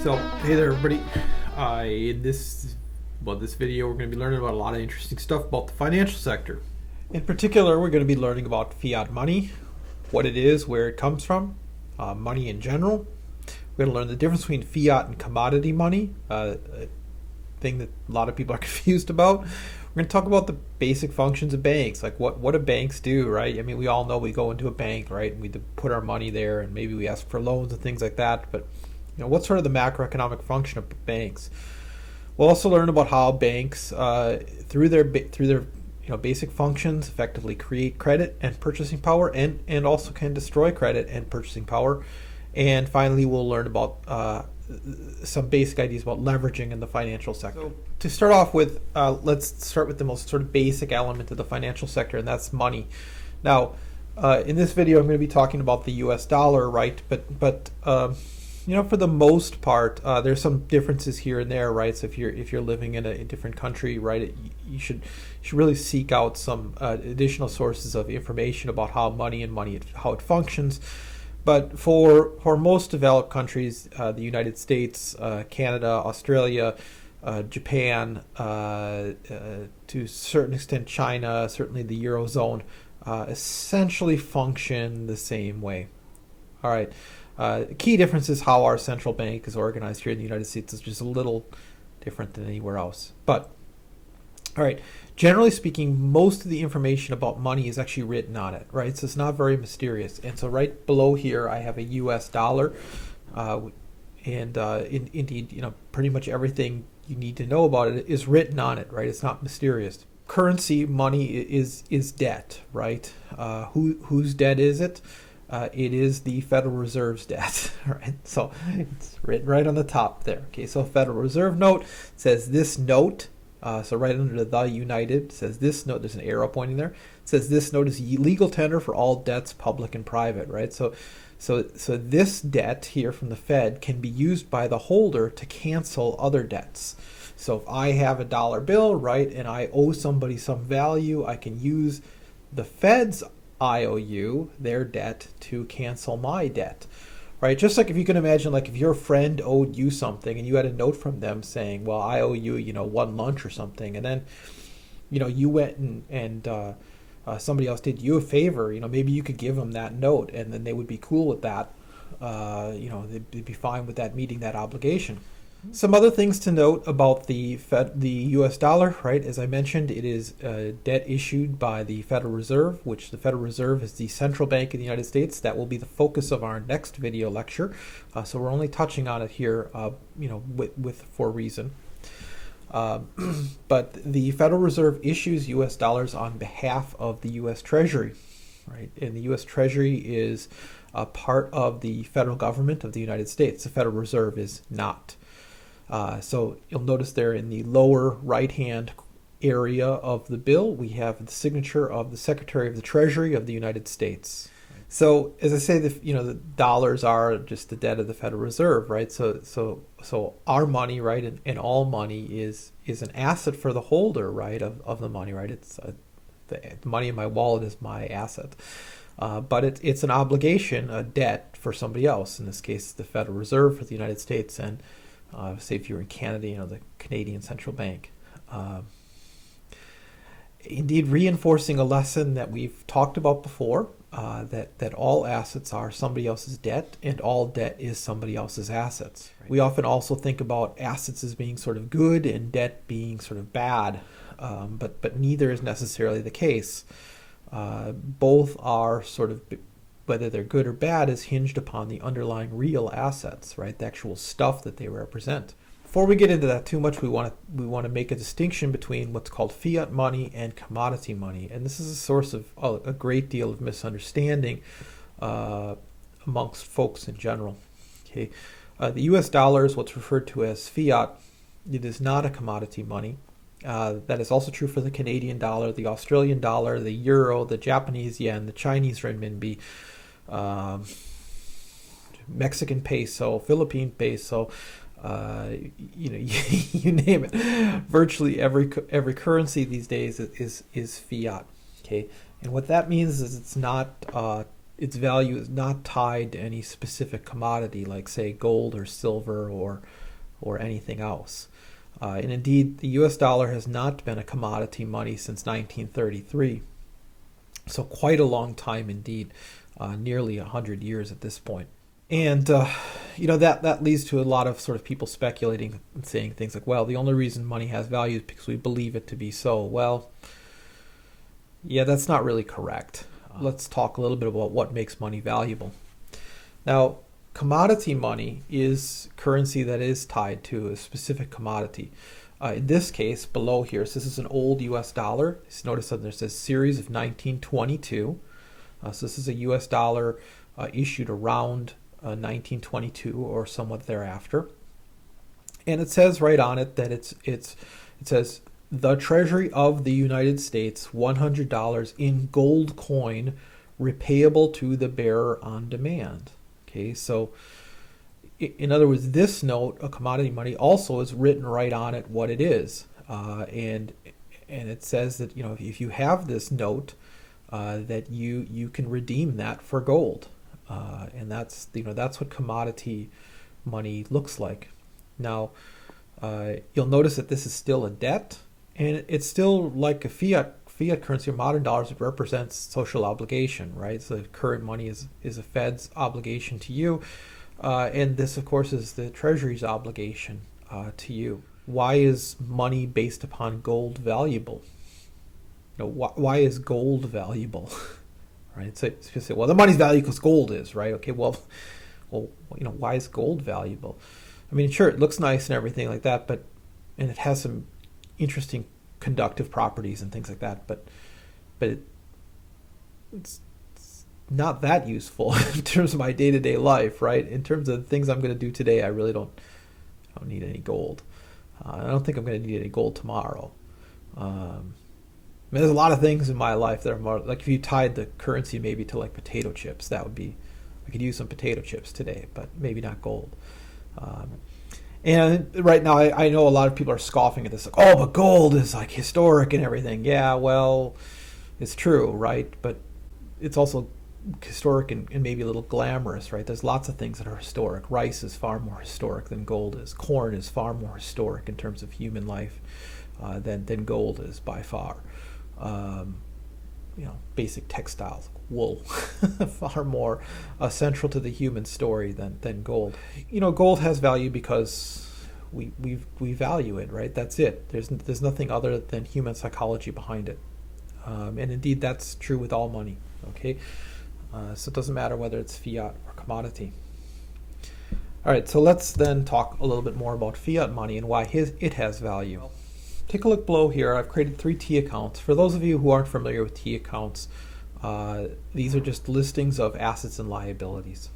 So, hey there, everybody. In this video, we're going to be learning about a lot of interesting stuff about the financial sector. In particular, we're going to be learning about fiat money, what it is, where it comes from, money in general. We're going to learn the difference between fiat and commodity money, a thing that a lot of people are confused about. We're going to talk about the basic functions of banks, like what do banks do, right? I mean, we all know we go into a bank, right, and we put our money there, and maybe we ask for loans and things like that, but what's sort of the macroeconomic function of banks? We'll also learn about how banks, through their basic functions, effectively create credit and purchasing power, and also can destroy credit and purchasing power. And finally, we'll learn about some basic ideas about leveraging in the financial sector. So, to start off with, let's start with the most sort of basic element of the financial sector, and that's money. Now, in this video, I'm going to be talking about the U.S. dollar, right? But for the most part, there's some differences here and there, right? So if you're living in a different country, right, you should really seek out some additional sources of information about how how it functions. But for most developed countries, the United States, Canada, Australia, Japan, to a certain extent China, certainly the Eurozone, essentially function the same way. All right. The key difference is how our central bank is organized here in the United States is just a little different than anywhere else. But, all right, generally speaking, most of the information about money is actually written on it, right? So it's not very mysterious. And so right below here, I have a U.S. dollar. Indeed, pretty much everything you need to know about it is written on it, right? It's not mysterious. Currency, money, is debt, right? Whose debt is it? It is the Federal Reserve's debt, right? So it's written right on the top there. Okay, so Federal Reserve note says this note, so right under the United says this note, there's an arrow pointing there, it says this note is legal tender for all debts, public and private, right? So this debt here from the Fed can be used by the holder to cancel other debts. So if I have a dollar bill, right, and I owe somebody some value, I can use the Fed's IOU, their debt, to cancel my debt, right? Just like if you can imagine, like if your friend owed you something and you had a note from them saying, well, I owe you, one lunch or something, and then, you went and somebody else did you a favor, maybe you could give them that note and then they would be cool with that, they'd be fine with that meeting that obligation. Some other things to note about the U.S. dollar, right? As I mentioned, it is debt issued by the Federal Reserve, which the Federal Reserve is the central bank of the United States. That will be the focus of our next video lecture. So we're only touching on it here, for a reason. But the Federal Reserve issues U.S. dollars on behalf of the U.S. Treasury, right? And the U.S. Treasury is a part of the federal government of the United States. The Federal Reserve is not. So you'll notice there in the lower right-hand area of the bill, we have the signature of the Secretary of the Treasury of the United States. So as I say, the dollars are just the debt of the Federal Reserve, right? So our money, right, and all money is an asset for the holder, right, of the money, right? It's the money in my wallet is my asset. But it's an obligation, a debt for somebody else. In this case, the Federal Reserve for the United States, and say if you're in Canada, the Canadian Central Bank. Indeed, reinforcing a lesson that we've talked about before, that all assets are somebody else's debt and all debt is somebody else's assets. Right. We often also think about assets as being sort of good and debt being sort of bad, but neither is necessarily the case. Both are sort of, whether they're good or bad, is hinged upon the underlying real assets, right? The actual stuff that they represent. Before we get into that too much, we want to make a distinction between what's called fiat money and commodity money, and this is a source of a great deal of misunderstanding amongst folks in general. Okay, the U.S. dollar is what's referred to as fiat. It is not a commodity money. That is also true for the Canadian dollar, the Australian dollar, the euro, the Japanese yen, the Chinese renminbi, Mexican peso, Philippine peso, you name it. Virtually every currency these days is fiat. Okay, and what that means is it's not its value is not tied to any specific commodity, like say gold or silver or anything else. And indeed, the U.S. dollar has not been a commodity money since 1933. So quite a long time indeed, nearly 100 years at this point. And that leads to a lot of sort of people speculating and saying things like, well, the only reason money has value is because we believe it to be so. Well, yeah, that's not really correct. Let's talk a little bit about what makes money valuable. Now, commodity money is currency that is tied to a specific commodity. In this case, below here, so this is an old U.S. dollar. Notice that there's a series of 1922. So this is a U.S. dollar issued around 1922 or somewhat thereafter. And it says right on it that it says, the Treasury of the United States, $100 in gold coin, repayable to the bearer on demand. Okay, so in other words, this note, a commodity money, also is written right on it what it is, and it says that if you have this note, that you can redeem that for gold, and that's what commodity money looks like. Now, you'll notice that this is still a debt, and it's still like a fiat currency or modern dollars. It represents social obligation, right? So the current money is a Fed's obligation to you. And this, of course, is the Treasury's obligation to you. Why is money based upon gold valuable? Why is gold valuable? Right? So it's just say, well, the money's valuable because gold is, right? Okay, well, why is gold valuable? I mean, sure, it looks nice and everything like that, and it has some interesting conductive properties and things like that, but it's not that useful in terms of my day-to-day life, right? In terms of things I'm going to do today, I really don't need any gold. I don't think I'm going to need any gold tomorrow. There's a lot of things in my life that are more like, if you tied the currency maybe to like potato chips, that would be, I could use some potato chips today, but maybe not gold. And right now, I know a lot of people are scoffing at this, like, oh, but gold is like historic and everything. Yeah, well, it's true, right? But it's also historic and maybe a little glamorous, right? There's lots of things that are historic. Rice is far more historic than gold is. Corn is far more historic in terms of human life than gold is by far. Basic textiles, wool, far more central to the human story than gold. Gold has value because we value it, right? That's it. There's nothing other than human psychology behind it, and indeed that's true with all money. Okay, so it doesn't matter whether it's fiat or commodity. All right, so let's then talk a little bit more about fiat money and why it has value. Take a look below here. I've created 3 T accounts. For those of you who aren't familiar with T accounts, these are just listings of assets and liabilities.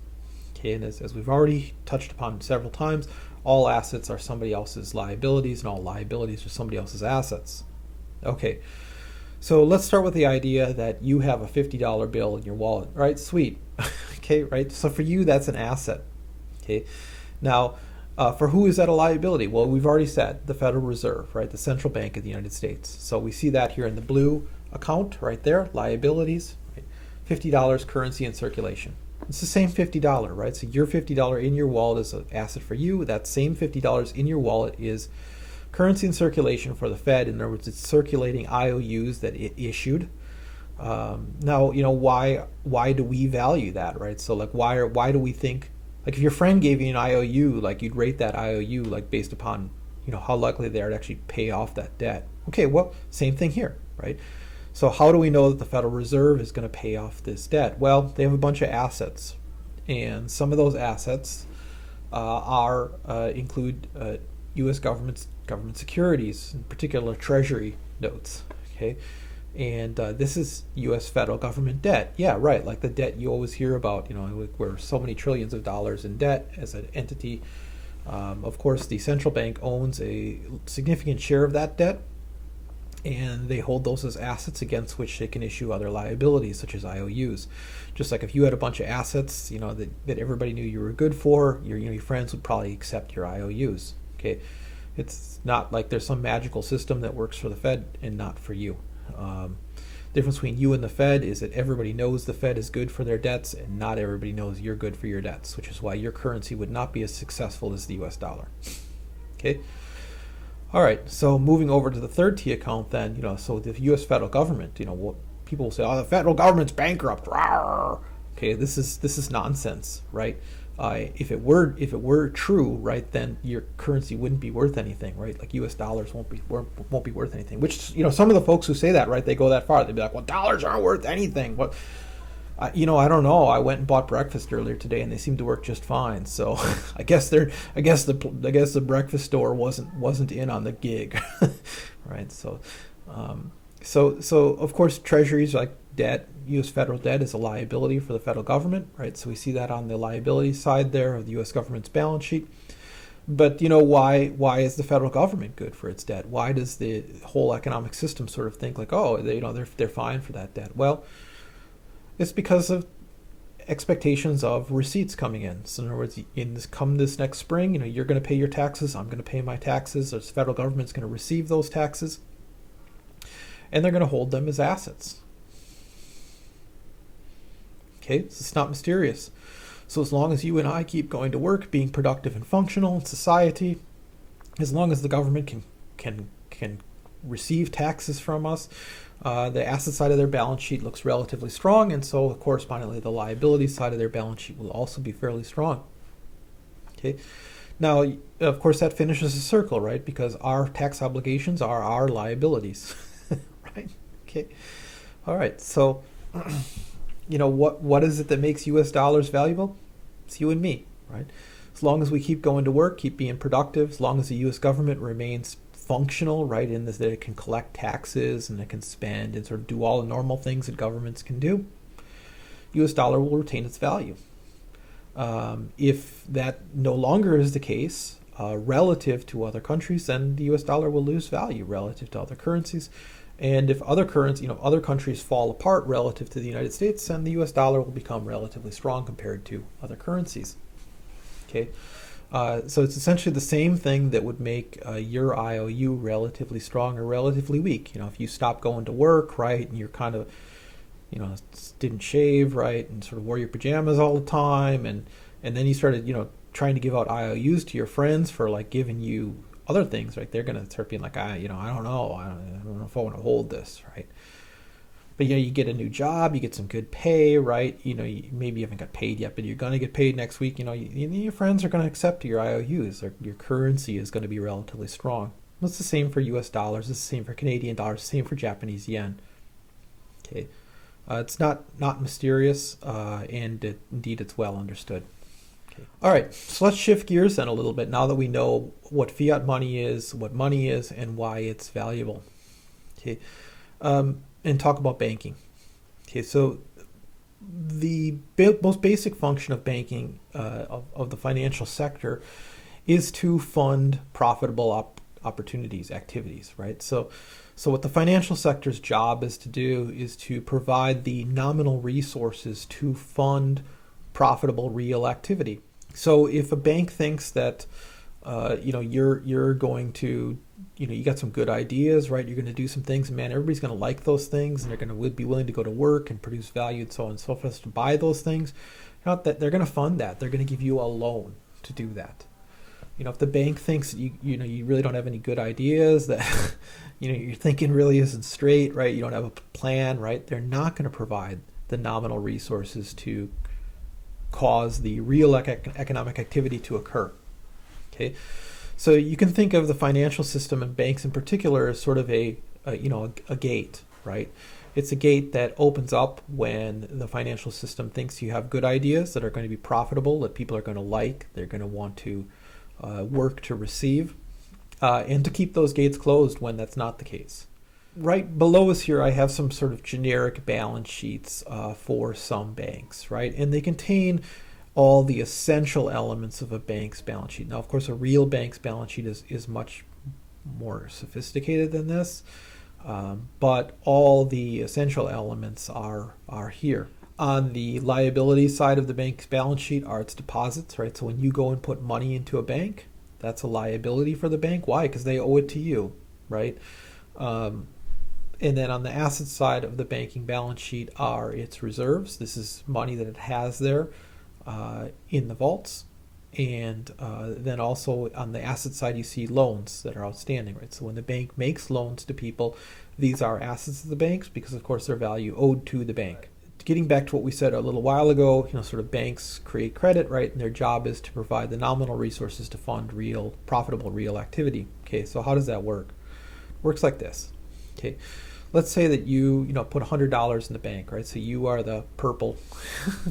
Okay, and as we've already touched upon several times, all assets are somebody else's liabilities, and all liabilities are somebody else's assets. Okay, so let's start with the idea that you have a $50 bill in your wallet. Right, sweet. Okay, right. So for you, that's an asset. Okay, now. For who is that a liability? Well, we've already said the Federal Reserve, right? The central bank of the United States. So we see that here in the blue account right there, liabilities, right? $50 currency in circulation. It's the same $50, right? So your $50 in your wallet is an asset for you. That same $50 in your wallet is currency in circulation for the Fed. In other words, it's circulating IOUs that it issued. Now, why do we value that, right? So like, why do we think, like if your friend gave you an IOU, like you'd rate that IOU like based upon, how likely they are to actually pay off that debt. Okay, well, same thing here, right? So how do we know that the Federal Reserve is going to pay off this debt? Well, they have a bunch of assets, and some of those assets include U.S. government securities, in particular Treasury notes. Okay. And this is U.S. federal government debt. Yeah, right. Like the debt you always hear about, we're so many trillions of dollars in debt as an entity. Of course, the central bank owns a significant share of that debt, and they hold those as assets against which they can issue other liabilities, such as IOUs. Just like if you had a bunch of assets, that everybody knew you were good for, your friends would probably accept your IOUs. Okay, it's not like there's some magical system that works for the Fed and not for you. difference between you and the Fed is that everybody knows the Fed is good for their debts, and not everybody knows you're good for your debts, which is why your currency would not be as successful as the US dollar. Okay. All right. So moving over to the third T account, then, so the U.S. federal government, what people will say, oh, the federal government's bankrupt. Rawr. Okay. This is nonsense, right? If it were true, right, then your currency wouldn't be worth anything, right? Like U.S. dollars won't be worth anything. Which, some of the folks who say that, right, they go that far. They'd be like, well, dollars aren't worth anything. What? I don't know. I went and bought breakfast earlier today, and they seem to work just fine. So I guess the breakfast store wasn't in on the gig, right? So of course treasuries like debt, U.S. federal debt is a liability for the federal government, right? So we see that on the liability side there of the U.S. government's balance sheet. But why is the federal government good for its debt? Why does the whole economic system sort of think like, oh, they're fine for that debt? Well, it's because of expectations of receipts coming in. So in other words, come this next spring, you're going to pay your taxes. I'm going to pay my taxes. The federal government's going to receive those taxes, and they're going to hold them as assets. Okay, so it's not mysterious. So as long as you and I keep going to work, being productive and functional in society, as long as the government can receive taxes from us, the asset side of their balance sheet looks relatively strong, and so correspondingly the liability side of their balance sheet will also be fairly strong. Okay, now of course that finishes a circle, right? Because our tax obligations are our liabilities, right? Okay, all right. So what is it that makes U.S. dollars valuable? It's you and me, right? As long as we keep going to work, keep being productive, as long as the U.S. government remains functional, right, in this, that it can collect taxes and it can spend and sort of do all the normal things that governments can do, U.S. dollar will retain its value. If that no longer is the case relative to other countries, then the U.S. dollar will lose value relative to other currencies. And if other countries fall apart relative to the United States, then the U.S. dollar will become relatively strong compared to other currencies. Okay. So it's essentially the same thing that would make your IOU relatively strong or relatively weak. If you stop going to work, right, and you're kind of, didn't shave, right, and sort of wore your pajamas all the time, and then you started, trying to give out IOUs to your friends for like giving you other things, right? They're going to start being like, I don't know. I don't know if I want to hold this, right? But you get a new job, you get some good pay, right? Maybe you haven't got paid yet, but you're going to get paid next week. Your friends are going to accept your IOUs. Your currency is going to be relatively strong. It's the same for U.S. dollars. It's the same for Canadian dollars. It's the same for Japanese yen. Okay, it's not mysterious, and indeed it's well understood. Okay. All right, so let's shift gears then a little bit now that we know what fiat money is, what money is, and why it's valuable. Okay. And talk about banking. Okay, so the most basic function of banking, of the financial sector, is to fund profitable opportunities, activities, right? So what the financial sector's job is to do is to provide the nominal resources to fund profitable real activity. So if a bank thinks that you're going to, you got some good ideas, right? You're going to do some things, and man, everybody's going to like those things, and they're going to be willing to go to work and produce value and so on and so forth to buy those things. Not that they're going to fund that. They're going to give you a loan to do that. If the bank thinks that you really don't have any good ideas, that your thinking really isn't straight, right? You don't have a plan, right? They're not going to provide the nominal resources to cause the real economic activity to occur. Okay, so you can think of the financial system and banks in particular as sort of a gate, right? It's a gate that opens up when the financial system thinks you have good ideas that are going to be profitable, that people are going to like, they're going to want to work to receive, and to keep those gates closed when that's not the case. Right below us here, I have some sort of generic balance sheets for some banks, right? And they contain all the essential elements of a bank's balance sheet. Now, of course, a real bank's balance sheet is much more sophisticated than this, but all the essential elements are here. On the liability side of the bank's balance sheet are its deposits, right? So when you go and put money into a bank, that's a liability for the bank. Why? Because they owe it to you, right? And then on the asset side of the banking balance sheet are its reserves. This is money that it has there in the vaults. And then also on the asset side, you see loans that are outstanding, right? So when the bank makes loans to people, these are assets of the banks because, of course, their value owed to the bank. Getting back to what we said a little while ago, sort of banks create credit, right? And their job is to provide the nominal resources to fund real, profitable, real activity. Okay, so how does that work? It works like this. Okay, let's say that you put $100 in the bank, right? So you are the purple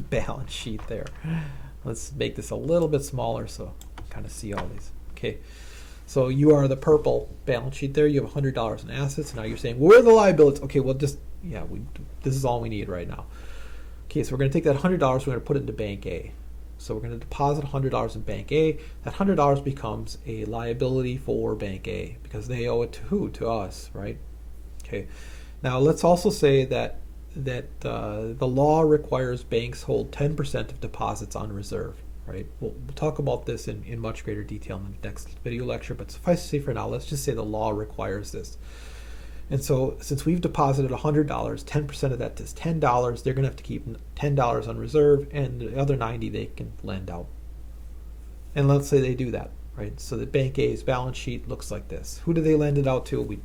balance sheet there. Let's make this a little bit smaller so you kind of see all these. Okay, so you are the purple balance sheet there. You have $100 in assets. Now you're saying, well, where are the liabilities? Okay, well, this is all we need right now. Okay, so we're going to take that $100, we're going to put it into Bank A. So we're going to deposit $100 in Bank A. That $100 becomes a liability for Bank A because they owe it to who? To us, right? Okay. Now let's also say that the law requires banks hold 10% of deposits on reserve, right? We'll talk about this in much greater detail in the next video lecture, but suffice to say for now, let's just say the law requires this. And so since we've deposited $100, 10% of that is $10. They're going to have to keep $10 on reserve, and the other 90 they can lend out. And let's say they do that, right? So the Bank A's balance sheet looks like this. Who do they lend it out to? We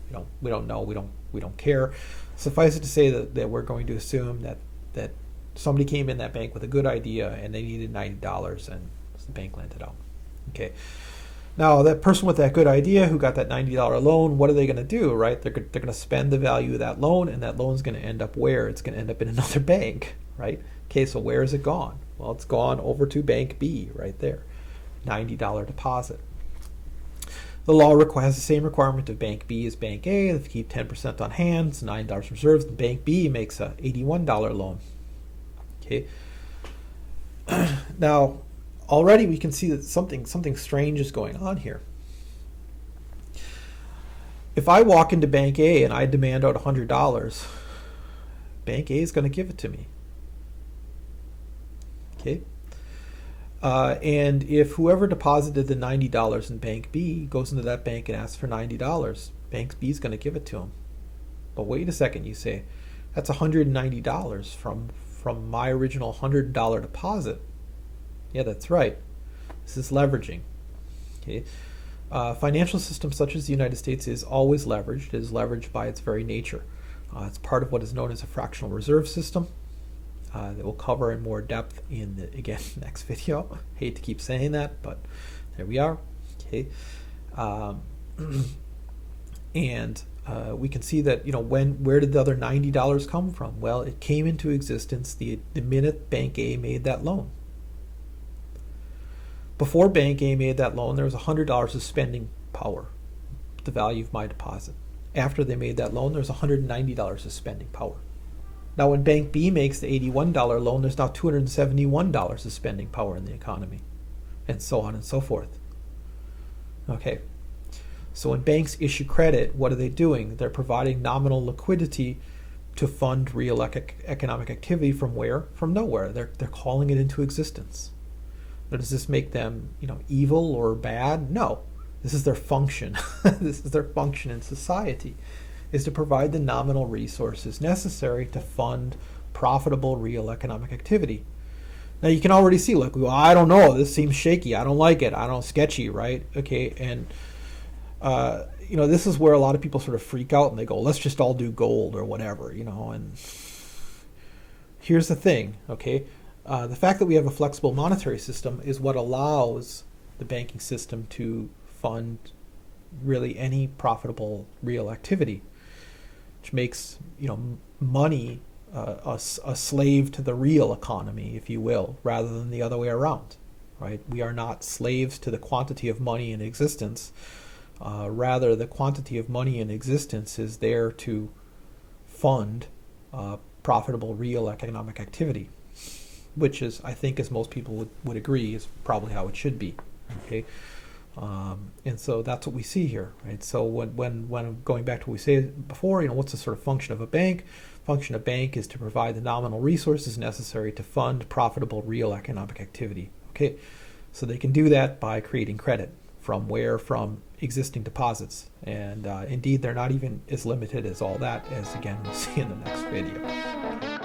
don't know. We don't care. Suffice it to say that we're going to assume that somebody came in that bank with a good idea and they needed $90, and the bank lent it out. Okay. Now, that person with that good idea who got that $90 loan, what are they going to do, right? They're going to spend the value of that loan, and that loan's going to end up where? It's going to end up in another bank, right? Okay, so where is it gone? Well, it's gone over to Bank B right there, $90 deposit. The law has the same requirement of Bank B as Bank A. They have to keep 10% on hand, it's $9 reserves. Bank B makes a $81 loan. Okay. Now, already we can see that something strange is going on here. If I walk into Bank A and I demand out $100, Bank A is going to give it to me. Okay. And if whoever deposited the $90 in Bank B goes into that bank and asks for $90, Bank B is going to give it to him. But wait a second, you say, that's $190 from my original $100 deposit. Yeah, that's right. This is leveraging. Okay. Financial system such as the United States is always leveraged. It is leveraged by its very nature. It's part of what is known as a fractional reserve system that we'll cover in more depth in the, again, next video. Hate to keep saying that, but there we are. Okay. And we can see that, where did the other $90 come from? Well, it came into existence the minute Bank A made that loan. Before Bank A made that loan, there was $100 of spending power, the value of my deposit. After they made that loan, there's $190 of spending power. Now, when Bank B makes the $81 loan, there's now $271 of spending power in the economy, and so on and so forth. Okay, so when banks issue credit, what are they doing? They're providing nominal liquidity to fund real economic activity from where? From nowhere. They're calling it into existence. Now, does this make them, evil or bad? No. This is their function. This is their function in society, is to provide the nominal resources necessary to fund profitable real economic activity. Now you can already see, look, well, I don't know, this seems shaky, I don't like it, I don't sketchy, right? Okay, and this is where a lot of people sort of freak out and they go, let's just all do gold or whatever, and here's the thing, okay? The fact that we have a flexible monetary system is what allows the banking system to fund really any profitable real activity, which makes money a slave to the real economy, if you will, rather than the other way around, right? We are not slaves to the quantity of money in existence. Rather, the quantity of money in existence is there to fund profitable real economic activity, which is, I think, as most people would agree, is probably how it should be. Okay, and so that's what we see here, right? So when going back to what we said before, what's the sort of function of a bank? Function of a bank is to provide the nominal resources necessary to fund profitable real economic activity. Okay, so they can do that by creating credit. From where? From existing deposits. And indeed, they're not even as limited as all that, as again we'll see in the next video.